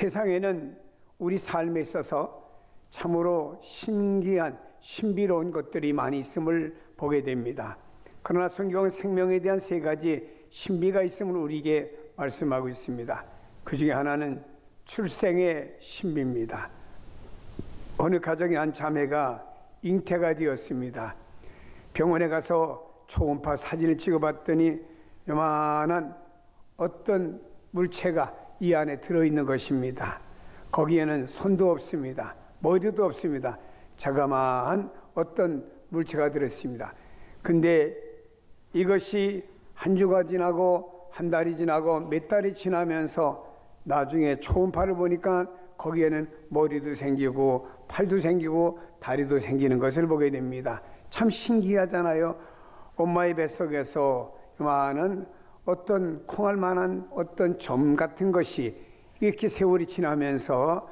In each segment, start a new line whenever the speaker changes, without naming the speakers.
세상에는 우리 삶에 있어서 참으로 신기한 신비로운 것들이 많이 있음을 보게 됩니다. 그러나 성경은 생명에 대한 세 가지 신비가 있음을 우리에게 말씀하고 있습니다. 그 중에 하나는 출생의 신비입니다. 어느 가정의 한 자매가 잉태가 되었습니다. 병원에 가서 초음파 사진을 찍어봤더니 요만한 어떤 물체가 이 안에 들어있는 것입니다. 거기에는 손도 없습니다. 머리도 없습니다. 자그마한 어떤 물체가 들었습니다. 근데 이것이 한 주가 지나고 한 달이 지나고 몇 달이 지나면서 나중에 초음파를 보니까 거기에는 머리도 생기고 팔도 생기고 다리도 생기는 것을 보게 됩니다. 참 신기하잖아요. 엄마의 뱃속에서 요만한 어떤 콩알 만한 어떤 점 같은 것이 이렇게 세월이 지나면서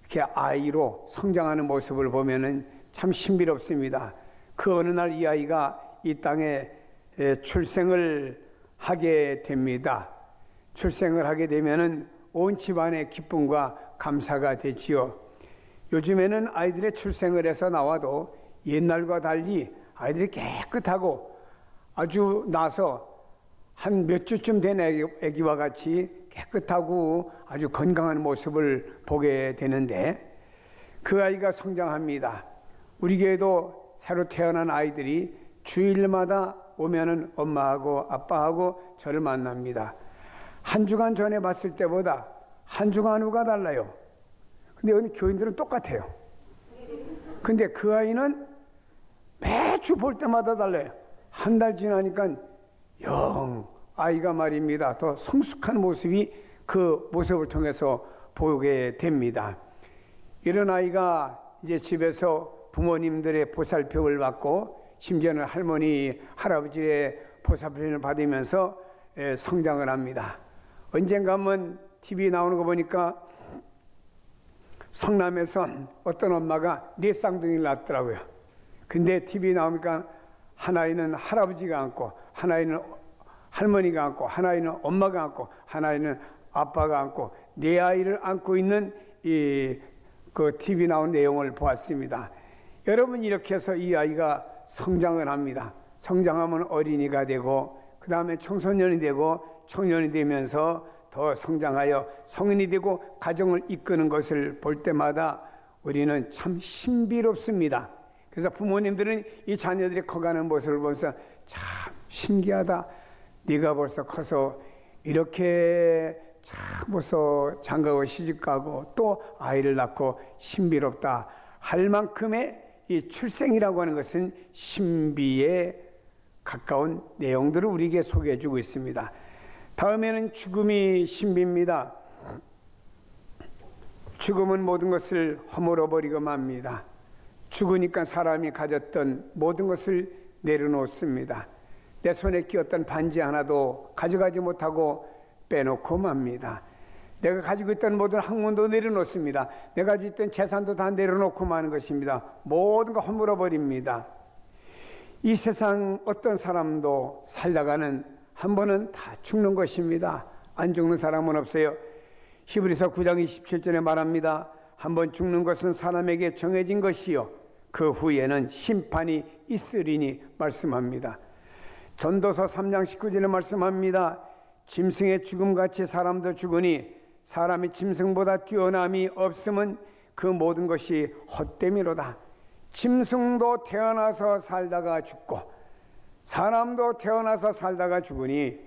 이렇게 아이로 성장하는 모습을 보면은 참 신비롭습니다. 그 어느 날 이 아이가 이 땅에 출생을 하게 됩니다. 출생을 하게 되면은 온 집안의 기쁨과 감사가 되지요. 요즘에는 아이들의 출생을 해서 나와도 옛날과 달리 아이들이 깨끗하고 아주 나서 한 몇 주쯤 된 아기와 같이 깨끗하고 아주 건강한 모습을 보게 되는데, 그 아이가 성장합니다. 우리 교회도 새로 태어난 아이들이 주일마다 오면은 엄마하고 아빠하고 저를 만납니다. 한 주간 전에 봤을 때보다 한 주간 후가 달라요. 근데 여기 교인들은 똑같아요. 근데 그 아이는 매주 볼 때마다 달라요. 한 달 지나니까 아이가 말입니다. 더 성숙한 모습이 그 모습을 통해서 보게 됩니다. 이런 아이가 이제 집에서 부모님들의 보살핌을 받고 심지어는 할머니, 할아버지의 보살핌을 받으면서 성장을 합니다. 언젠가 한번 TV 나오는 거 보니까 성남에서 어떤 엄마가 4쌍둥이를 낳았더라고요. 근데 TV 나오니까 하나에는 할아버지가 안고, 하나에는 할머니가 안고, 하나에는 엄마가 안고, 하나에는 아빠가 안고, 4아이를 안고 있는 그 TV 나온 내용을 보았습니다. 여러분, 이렇게 해서 이 아이가 성장을 합니다. 성장하면 어린이가 되고, 그 다음에 청소년이 되고, 청년이 되면서 더 성장하여 성인이 되고 가정을 이끄는 것을 볼 때마다 우리는 참 신비롭습니다. 그래서 부모님들은 이 자녀들이 커가는 모습을 보면서 참 신기하다. 네가 벌써 커서 이렇게 참 벌써 장가고 시집가고 또 아이를 낳고 신비롭다 할 만큼의 이 출생이라고 하는 것은 신비에 가까운 내용들을 우리에게 소개해 주고 있습니다. 다음에는 죽음이 신비입니다. 죽음은 모든 것을 허물어버리고 맙니다. 죽으니까 사람이 가졌던 모든 것을 내려놓습니다. 내 손에 끼었던 반지 하나도 가져가지 못하고 빼놓고 맙니다. 내가 가지고 있던 모든 학문도 내려놓습니다. 내가 가지고 있던 재산도 다 내려놓고 마는 것입니다. 모든 거 허물어버립니다. 이 세상 어떤 사람도 살다가는 한 번은 다 죽는 것입니다. 안 죽는 사람은 없어요. 히브리서 9장 27절에 말합니다. 한 번 죽는 것은 사람에게 정해진 것이요 그 후에는 심판이 있으리니 말씀합니다. 전도서 3장 19절에 말씀합니다. 짐승의 죽음같이 사람도 죽으니 사람이 짐승보다 뛰어남이 없음은 그 모든 것이 헛됨이로다. 짐승도 태어나서 살다가 죽고 사람도 태어나서 살다가 죽으니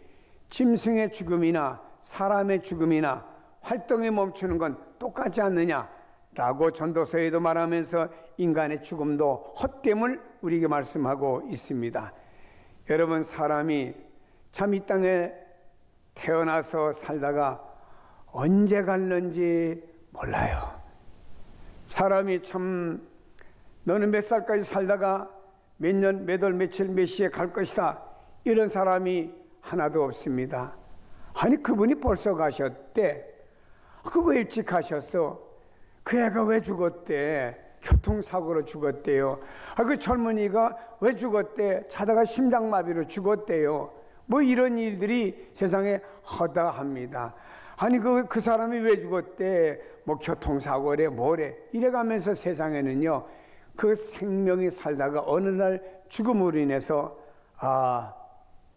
짐승의 죽음이나 사람의 죽음이나 활동이 멈추는 건 똑같지 않느냐라고 전도서에도 말하면서 인간의 죽음도 헛됨을 우리에게 말씀하고 있습니다. 여러분, 사람이 참 이 땅에 태어나서 살다가 언제 갈는지 몰라요. 사람이 참 너는 몇 살까지 살다가 몇 년, 몇 월, 며칠, 몇 시에 갈 것이다. 이런 사람이 하나도 없습니다. 아니, 그분이 벌써 가셨대. 그 왜 일찍 가셨어? 그 애가 왜 죽었대? 교통사고로 죽었대요. 그 젊은이가 왜 죽었대? 자다가 심장마비로 죽었대요. 뭐 이런 일들이 세상에 허다합니다. 아니 그 사람이 왜 죽었대? 뭐 교통사고래 뭐래 이래가면서 세상에는요 그 생명이 살다가 어느 날 죽음으로 인해서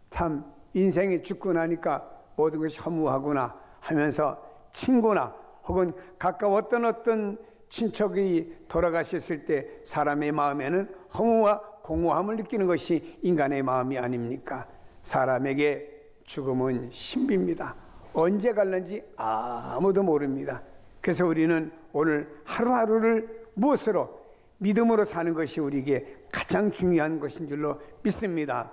참 인생이 죽고 나니까 모든 것이 허무하구나 하면서 친구나 혹은 가까웠던 어떤 친척이 돌아가셨을 때 사람의 마음에는 허무와 공허함을 느끼는 것이 인간의 마음이 아닙니까? 사람에게 죽음은 신비입니다. 언제 갈는지 아무도 모릅니다. 그래서 우리는 오늘 하루하루를 무엇으로 믿음으로 사는 것이 우리에게 가장 중요한 것인 줄로 믿습니다.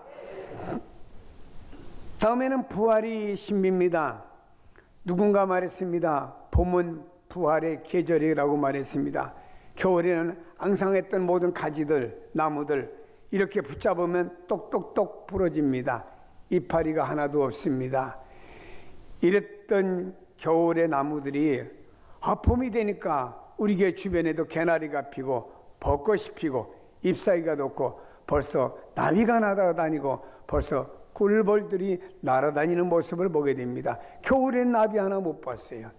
다음에는 부활이 신비입니다. 누군가 말했습니다. 봄은 부활의 계절이라고 말했습니다. 겨울에는 앙상했던 모든 가지들, 나무들 이렇게 붙잡으면 똑똑똑 부러집니다. 이파리가 하나도 없습니다. 이랬던 겨울의 나무들이 봄이 되니까 우리 교회 주변에도 개나리가 피고 벚꽃이 피고 잎사귀가 돋고 벌써 나비가 날아다니고 벌써 꿀벌들이 날아다니는 모습을 보게 됩니다. 겨울엔 나비 하나 못 봤어요.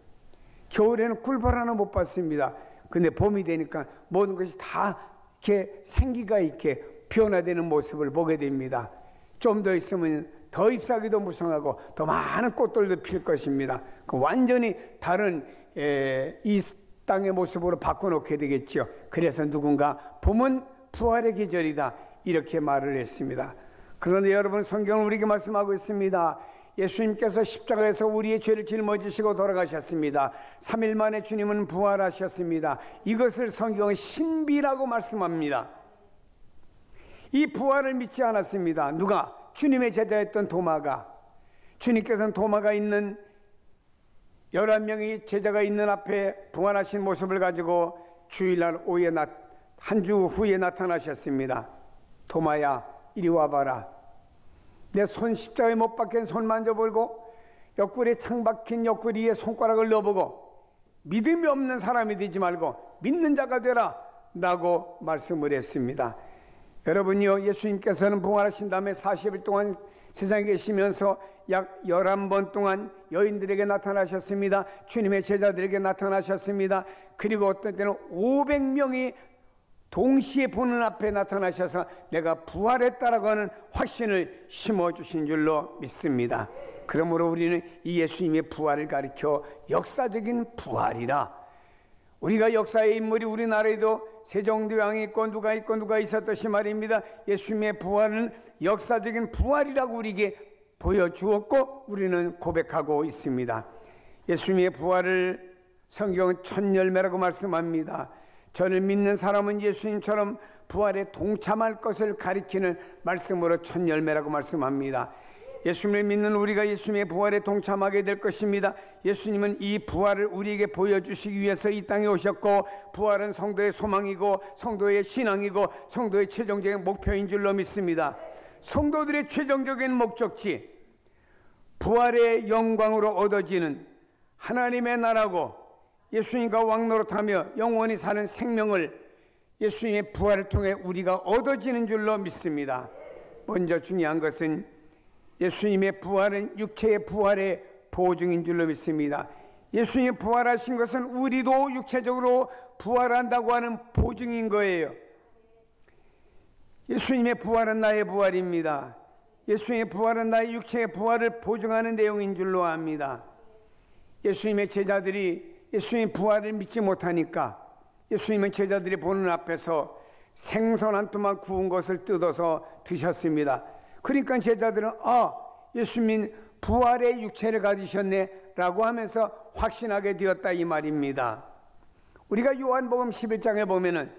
겨울에는 꿀벌 하나 못 봤습니다. 근데 봄이 되니까 모든 것이 다 이렇게 생기가 있게 변화되는 모습을 보게 됩니다. 좀 더 있으면 더 잎사귀도 무성하고 더 많은 꽃들도 필 것입니다. 완전히 다른 이 땅의 모습으로 바꿔놓게 되겠죠. 그래서 누군가 봄은 부활의 계절이다 이렇게 말을 했습니다. 그런데 여러분 성경은 우리에게 말씀하고 있습니다. 예수님께서 십자가에서 우리의 죄를 짊어지시고 돌아가셨습니다. 3일 만에 주님은 부활하셨습니다. 이것을 성경은 신비라고 말씀합니다. 이 부활을 믿지 않았습니다. 누가? 주님의 제자였던 도마가. 주님께서는 도마가 있는 11명의 제자가 있는 앞에 부활하신 모습을 가지고 주일날 오후에 한 주 후에 나타나셨습니다. 도마야 이리 와봐라. 내 손 십자가에 못 박힌 손 만져보고 옆구리에 창 박힌 옆구리에 손가락을 넣어보고 믿음이 없는 사람이 되지 말고 믿는 자가 되라 라고 말씀을 했습니다. 여러분요, 예수님께서는 부활하신 다음에 40일 동안 세상에 계시면서 약 11번 동안 여인들에게 나타나셨습니다. 주님의 제자들에게 나타나셨습니다. 그리고 어떤 때는 500명이 동시에 보는 앞에 나타나셔서 내가 부활했다라고 하는 확신을 심어주신 줄로 믿습니다. 그러므로 우리는 이 예수님의 부활을 가리켜 역사적인 부활이라, 우리가 역사의 인물이 우리나라에도 세종대왕이 있고 누가 있었듯이 말입니다. 예수님의 부활은 역사적인 부활이라고 우리에게 보여주었고 우리는 고백하고 있습니다. 예수님의 부활을 성경은 첫 열매라고 말씀합니다. 저를 믿는 사람은 예수님처럼 부활에 동참할 것을 가리키는 말씀으로 첫 열매라고 말씀합니다. 예수님을 믿는 우리가 예수님의 부활에 동참하게 될 것입니다. 예수님은 이 부활을 우리에게 보여주시기 위해서 이 땅에 오셨고, 부활은 성도의 소망이고 성도의 신앙이고 성도의 최종적인 목표인 줄로 믿습니다. 성도들의 최종적인 목적지, 부활의 영광으로 얻어지는 하나님의 나라고 예수님과 왕노릇하며 영원히 사는 생명을 예수님의 부활을 통해 우리가 얻어지는 줄로 믿습니다. 먼저 중요한 것은 예수님의 부활은 육체의 부활의 보증인 줄로 믿습니다. 예수님이 부활하신 것은 우리도 육체적으로 부활한다고 하는 보증인 거예요. 예수님의 부활은 나의 부활입니다. 예수님의 부활은 나의 육체의 부활을 보증하는 내용인 줄로 압니다. 예수님의 제자들이 예수님의 부활을 믿지 못하니까 예수님은 제자들이 보는 앞에서 생선 한 토막 구운 것을 뜯어서 드셨습니다. 그러니까 제자들은 예수님 부활의 육체를 가지셨네 라고 하면서 확신하게 되었다 이 말입니다. 우리가 요한복음 11장에 보면은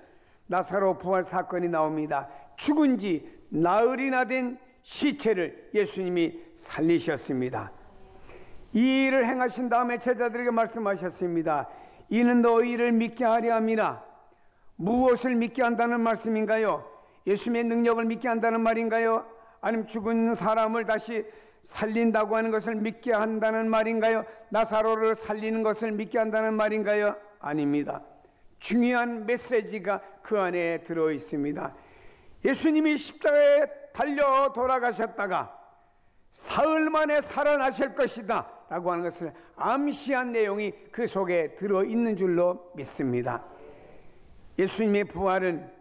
나사로 부활 사건이 나옵니다. 죽은 지 나흘이나 된 시체를 예수님이 살리셨습니다. 이 일을 행하신 다음에 제자들에게 말씀하셨습니다. 이는 너희를 믿게 하려 함이라. 무엇을 믿게 한다는 말씀인가요? 예수님의 능력을 믿게 한다는 말인가요? 아니면 죽은 사람을 다시 살린다고 하는 것을 믿게 한다는 말인가요? 나사로를 살리는 것을 믿게 한다는 말인가요? 아닙니다. 중요한 메시지가 그 안에 들어 있습니다. 예수님이 십자가에 달려 돌아가셨다가 사흘 만에 살아나실 것이다 라고 하는 것을 암시한 내용이 그 속에 들어있는 줄로 믿습니다. 예수님의 부활은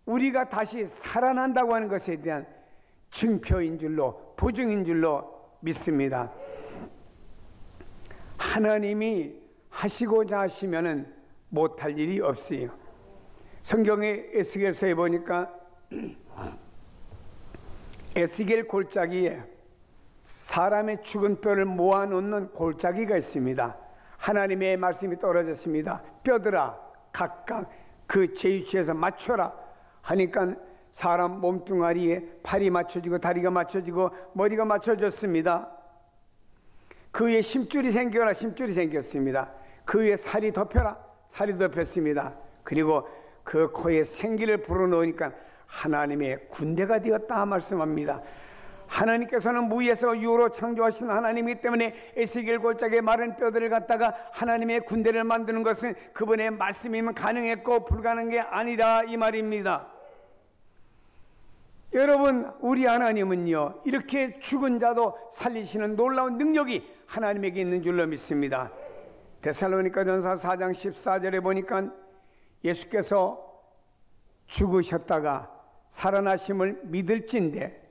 우리가 다시 살아난다고 하는 것에 대한 증표인 줄로, 보증인 줄로 믿습니다. 하나님이 하시고자 하시면은 못할 일이 없어요. 성경의 에스겔서에 보니까 에스겔 골짜기에 사람의 죽은 뼈를 모아놓는 골짜기가 있습니다. 하나님의 말씀이 떨어졌습니다. 뼈들아 각각 그 제 위치에서 맞춰라 하니까 사람 몸뚱아리에 팔이 맞춰지고 다리가 맞춰지고 머리가 맞춰졌습니다. 그 위에 심줄이 생겨라, 심줄이 생겼습니다. 그 위에 살이 덮여라, 살이 덮였습니다. 그리고 그 코에 생기를 불어넣으니까 하나님의 군대가 되었다 말씀합니다. 하나님께서는 무에서 유로 창조하신 하나님이기 때문에 에스겔 골짜기에 마른 뼈들을 갖다가 하나님의 군대를 만드는 것은 그분의 말씀이면 가능했고 불가능한 게 아니라 이 말입니다. 여러분, 우리 하나님은요 이렇게 죽은 자도 살리시는 놀라운 능력이 하나님에게 있는 줄로 믿습니다. 데살로니가전서 4장 14절에 보니까 예수께서 죽으셨다가 살아나심을 믿을진대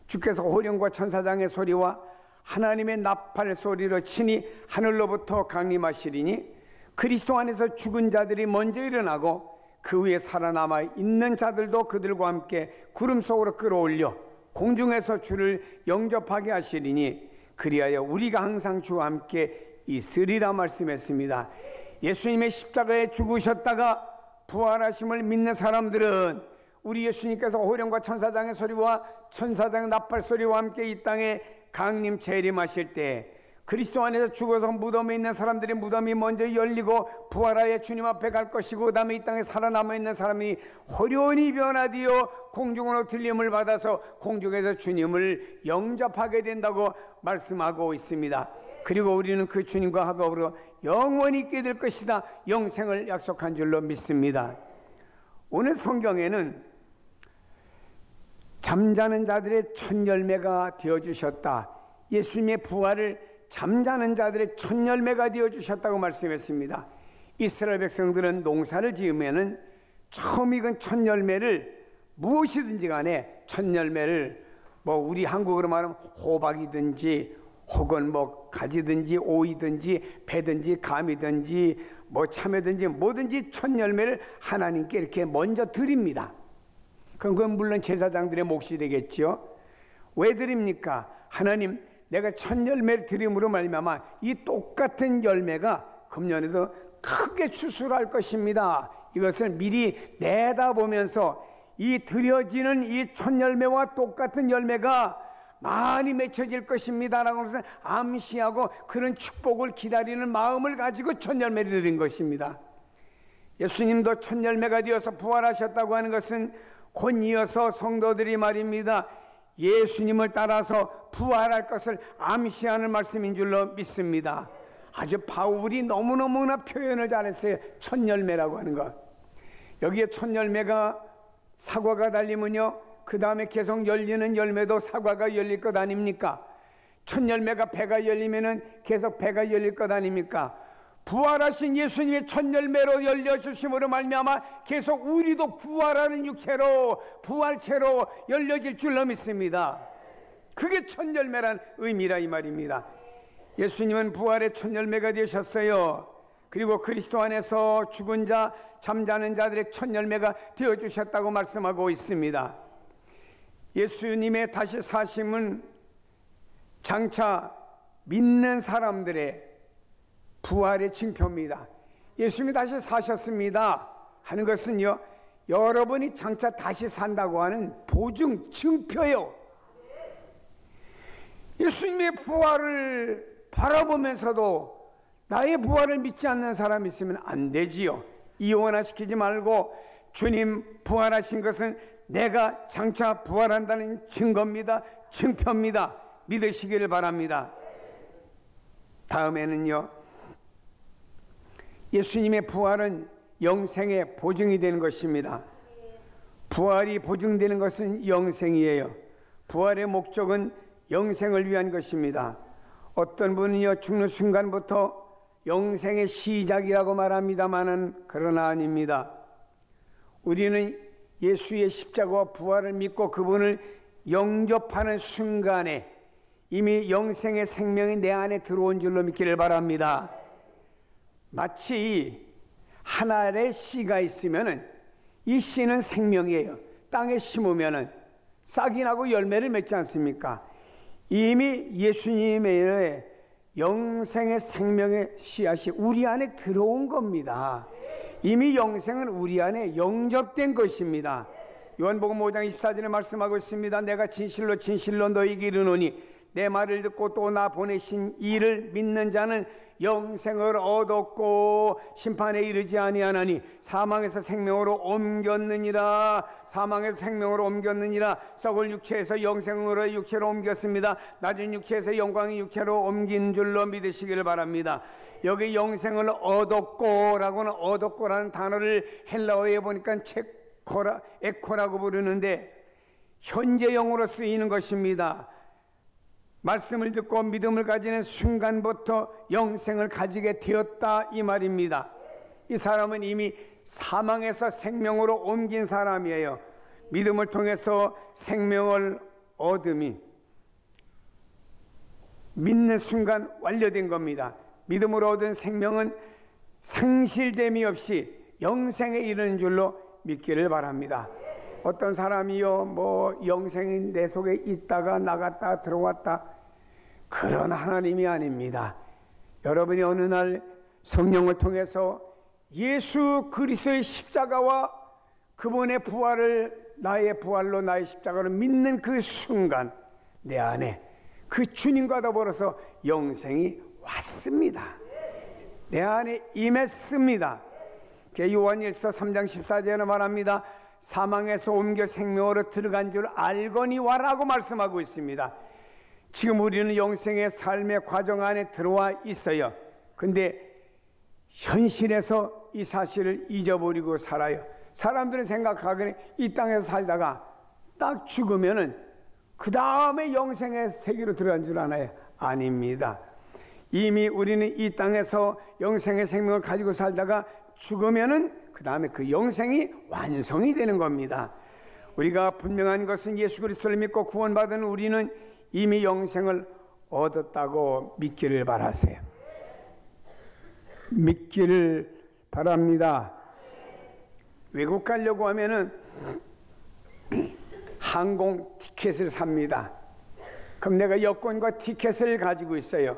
주께서 호령과 천사장의 소리와 하나님의 나팔 소리로 친히 하늘로부터 강림하시리니 그리스도 안에서 죽은 자들이 먼저 일어나고 그 위에 살아남아 있는 자들도 그들과 함께 구름 속으로 끌어올려 공중에서 주를 영접하게 하시리니 그리하여 우리가 항상 주와 함께 있으리라 말씀했습니다. 예수님의 십자가에 죽으셨다가 부활하심을 믿는 사람들은 우리 예수님께서 호령과 천사장의 소리와 천사장의 나팔 소리와 함께 이 땅에 강림 재림하실 때 그리스도 안에서 죽어서 무덤에 있는 사람들이 무덤이 먼저 열리고 부활하여 주님 앞에 갈 것이고 그 다음에 이 땅에 살아남아 있는 사람이 호련히 변화되어 공중으로 들림을 받아서 공중에서 주님을 영접하게 된다고 말씀하고 있습니다. 그리고 우리는 그 주님과 합업으로 영원히 있게 될 것이다, 영생을 약속한 줄로 믿습니다. 오늘 성경에는 잠자는 자들의 첫 열매가 되어주셨다, 예수님의 부활을 잠자는 자들의 첫 열매가 되어주셨다고 말씀했습니다. 이스라엘 백성들은 농사를 지으면은 처음 익은 첫 열매를 무엇이든지 간에 첫 열매를 뭐 우리 한국어로 말하면 호박이든지 혹은 뭐 가지든지 오이든지 배든지 감이든지 뭐 참외든지 뭐든지 첫 열매를 하나님께 이렇게 먼저 드립니다. 그건 물론 제사장들의 몫이 되겠죠. 왜 드립니까? 하나님, 내가 첫 열매를 드림으로 말미암아 이 똑같은 열매가 금년에도 크게 추수할 것입니다. 이것을 미리 내다보면서 이 드려지는 이 첫 열매와 똑같은 열매가 많이 맺혀질 것입니다 라고 해서 암시하고 그런 축복을 기다리는 마음을 가지고 첫 열매를 드린 것입니다. 예수님도 첫 열매가 되어서 부활하셨다고 하는 것은 곧 이어서 성도들이 말입니다, 예수님을 따라서 부활할 것을 암시하는 말씀인 줄로 믿습니다. 아주 바울이 너무너무나 표현을 잘했어요. 첫 열매라고 하는 것. 여기에 첫 열매가 사과가 달리면요 그 다음에 계속 열리는 열매도 사과가 열릴 것 아닙니까? 첫 열매가 배가 열리면은 계속 배가 열릴 것 아닙니까? 부활하신 예수님의 첫 열매로 열려주심으로 말미암아 계속 우리도 부활하는 육체로 부활체로 열려질 줄로 믿습니다. 그게 첫 열매란 의미라 이 말입니다. 예수님은 부활의 첫 열매가 되셨어요. 그리고 그리스도 안에서 죽은 자 잠자는 자들의 첫 열매가 되어주셨다고 말씀하고 있습니다. 예수님의 다시 사심은 장차 믿는 사람들의 부활의 징표입니다. 예수님이 다시 사셨습니다 하는 것은요 여러분이 장차 다시 산다고 하는 보증, 증표요. 예수님의 부활을 바라보면서도 나의 부활을 믿지 않는 사람이 있으면 안 되지요. 이원화시키지 말고 주님 부활하신 것은 내가 장차 부활한다는 증거입니다, 증표입니다. 믿으시기를 바랍니다. 다음에는요, 예수님의 부활은 영생의 보증이 되는 것입니다. 부활이 보증되는 것은 영생이에요. 부활의 목적은 영생을 위한 것입니다. 어떤 분은요 죽는 순간부터 영생의 시작이라고 말합니다마는 그러나 아닙니다. 우리는 예수의 십자가와 부활을 믿고 그분을 영접하는 순간에 이미 영생의 생명이 내 안에 들어온 줄로 믿기를 바랍니다. 마치 한 알의 씨가 있으면 이 씨는 생명이에요. 땅에 심으면 싹이 나고 열매를 맺지 않습니까? 이미 예수님의 영생의 생명의 씨앗이 우리 안에 들어온 겁니다. 이미 영생은 우리 안에 영접된 것입니다. 요한복음 5장 24절에 말씀하고 있습니다. 내가 진실로 진실로 너희에게 이르노니 내 말을 듣고 또 나 보내신 이를 믿는 자는 영생을 얻었고 심판에 이르지 아니하나니 사망에서 생명으로 옮겼느니라. 사망에서 생명으로 옮겼느니라. 썩을 육체에서 영생으로 육체로 옮겼습니다. 낮은 육체에서 영광의 육체로 옮긴 줄로 믿으시기를 바랍니다. 여기 영생을 얻었고 라고는 얻었고라는 단어를 헬라어에 보니까 에코라고 부르는데 현재형으로 쓰이는 것입니다. 말씀을 듣고 믿음을 가지는 순간부터 영생을 가지게 되었다 이 말입니다. 이 사람은 이미 사망에서 생명으로 옮긴 사람이에요. 믿음을 통해서 생명을 얻음이 믿는 순간 완료된 겁니다. 믿음으로 얻은 생명은 상실됨이 없이 영생에 이르는 줄로 믿기를 바랍니다. 어떤 사람이요 영생이 내 속에 있다가 나갔다 들어왔다 그런 하나님이 아닙니다. 여러분이 어느 날 성령을 통해서 예수 그리스도의 십자가와 그분의 부활을 나의 부활로 나의 십자가를 믿는 그 순간 내 안에 그 주님과 더불어서 영생이 왔습니다. 내 안에 임했습니다. 요한일서 3장 14절에 말합니다. 사망에서 옮겨 생명으로 들어간 줄 알거니 와라고 말씀하고 있습니다. 지금 우리는 영생의 삶의 과정 안에 들어와 있어요. 근데 현실에서 이 사실을 잊어버리고 살아요. 사람들은 생각하기는 이 땅에서 살다가 딱 죽으면은 그 다음에 영생의 세계로 들어간 줄 아나요? 아닙니다. 이미 우리는 이 땅에서 영생의 생명을 가지고 살다가 죽으면은 그 다음에 그 영생이 완성이 되는 겁니다. 우리가 분명한 것은 예수 그리스도를 믿고 구원받은 우리는 이미 영생을 얻었다고 믿기를 바라세요. 믿기를 바랍니다. 외국 가려고 하면은 항공 티켓을 삽니다. 그럼 내가 여권과 티켓을 가지고 있어요.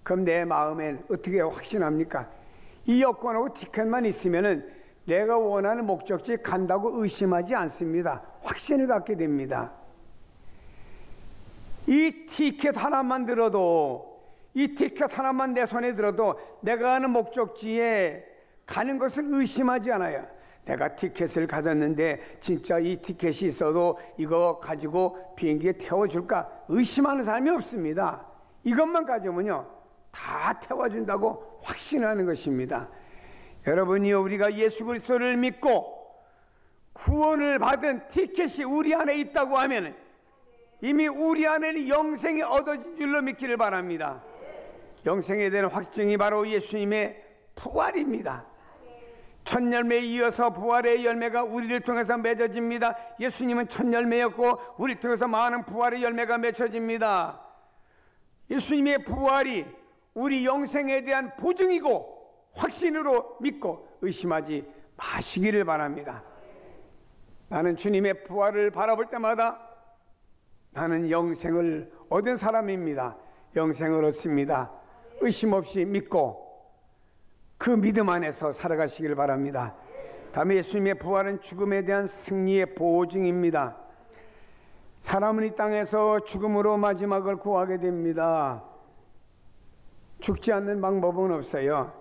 그럼 내 마음엔 어떻게 확신합니까? 이 여권하고 티켓만 있으면은 내가 원하는 목적지에 간다고 의심하지 않습니다. 확신을 갖게 됩니다. 이 티켓 하나만 들어도, 이 티켓 하나만 내 손에 들어도 내가 가는 목적지에 가는 것을 의심하지 않아요. 내가 티켓을 가졌는데 진짜 이 티켓이 있어도 이거 가지고 비행기에 태워줄까? 의심하는 사람이 없습니다. 이것만 가지면요 다 태워준다고 확신하는 것입니다. 여러분이요, 우리가 예수 그리스도를 믿고 구원을 받은 티켓이 우리 안에 있다고 하면 이미 우리 안에는 영생이 얻어진 줄로 믿기를 바랍니다. 영생에 대한 확증이 바로 예수님의 부활입니다. 첫 열매에 이어서 부활의 열매가 우리를 통해서 맺어집니다. 예수님은 첫 열매였고 우리를 통해서 많은 부활의 열매가 맺혀집니다. 예수님의 부활이 우리 영생에 대한 보증이고 확신으로 믿고 의심하지 마시기를 바랍니다. 나는 주님의 부활을 바라볼 때마다 나는 영생을 얻은 사람입니다. 영생을 얻습니다. 의심 없이 믿고 그 믿음 안에서 살아가시길 바랍니다. 다음에 예수님의 부활은 죽음에 대한 승리의 보증입니다. 사람은 이 땅에서 죽음으로 마지막을 구하게 됩니다. 죽지 않는 방법은 없어요.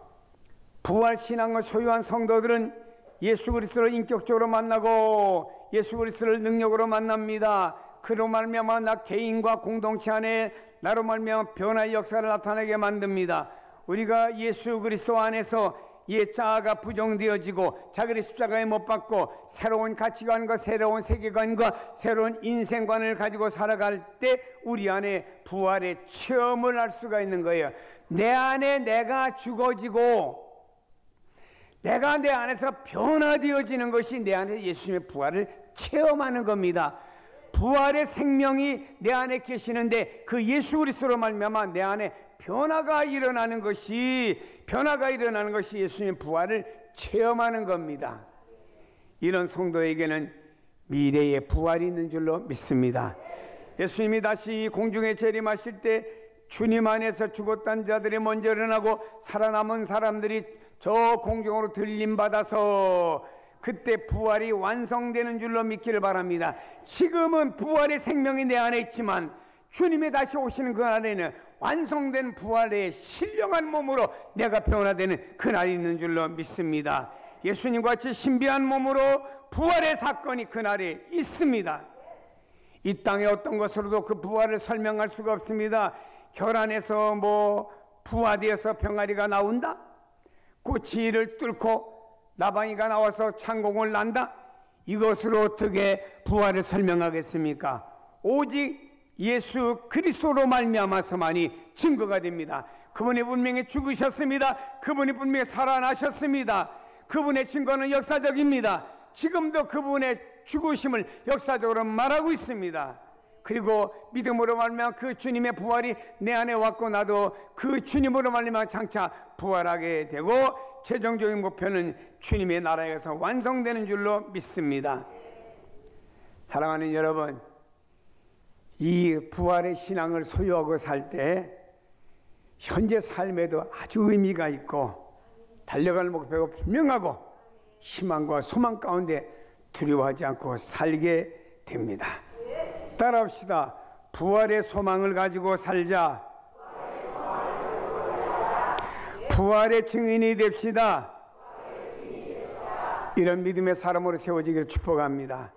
부활신앙을 소유한 성도들은 예수 그리스도를 인격적으로 만나고 예수 그리스도를 능력으로 만납니다. 그로 말미암아 나 개인과 공동체 안에 나로 말미암아 변화의 역사를 나타내게 만듭니다. 우리가 예수 그리스도 안에서 옛 자아가 부정되어지고 자기를 십자가에 못 박고 새로운 가치관과 새로운 세계관과 새로운 인생관을 가지고 살아갈 때 우리 안에 부활의 체험을 할 수가 있는 거예요. 내 안에 내가 죽어지고 내가 내 안에서 변화되어지는 것이 내 안에 예수님의 부활을 체험하는 겁니다. 부활의 생명이 내 안에 계시는데 그 예수 그리스도로 말미암아 내 안에 변화가 일어나는 것이 예수님의 부활을 체험하는 겁니다. 이런 성도에게는 미래의 부활이 있는 줄로 믿습니다. 예수님이 다시 공중에 재림하실 때 주님 안에서 죽었던 자들이 먼저 일어나고 살아남은 사람들이 저 공중으로 들림받아서 그때 부활이 완성되는 줄로 믿기를 바랍니다. 지금은 부활의 생명이 내 안에 있지만 주님이 다시 오시는 그 날에는 완성된 부활의 신령한 몸으로 내가 변화되는 그날이 있는 줄로 믿습니다. 예수님과 같이 신비한 몸으로 부활의 사건이 그날에 있습니다. 이 땅의 어떤 것으로도 그 부활을 설명할 수가 없습니다. 혈안에서 부화되어서 병아리가 나온다? 꽃이 이를 뚫고 나방이가 나와서 창공을 난다? 이것으로 어떻게 부활을 설명하겠습니까? 오직 예수 그리스도로 말미암아서만이 증거가 됩니다. 그분이 분명히 죽으셨습니다. 그분이 분명히 살아나셨습니다. 그분의 증거는 역사적입니다. 지금도 그분의 죽으심을 역사적으로 말하고 있습니다. 그리고 믿음으로 말미암아 그 주님의 부활이 내 안에 왔고 나도 그 주님으로 말미암아 장차 부활하게 되고 최종적인 목표는 주님의 나라에서 완성되는 줄로 믿습니다. 사랑하는 여러분, 이 부활의 신앙을 소유하고 살 때 현재 삶에도 아주 의미가 있고 달려갈 목표가 분명하고 희망과 소망 가운데 두려워하지 않고 살게 됩니다. 따라합시다. 부활의 소망을 가지고 살자. 부활의 증인이 됩시다. 이런 믿음의 사람으로 세워지기를 축복합니다.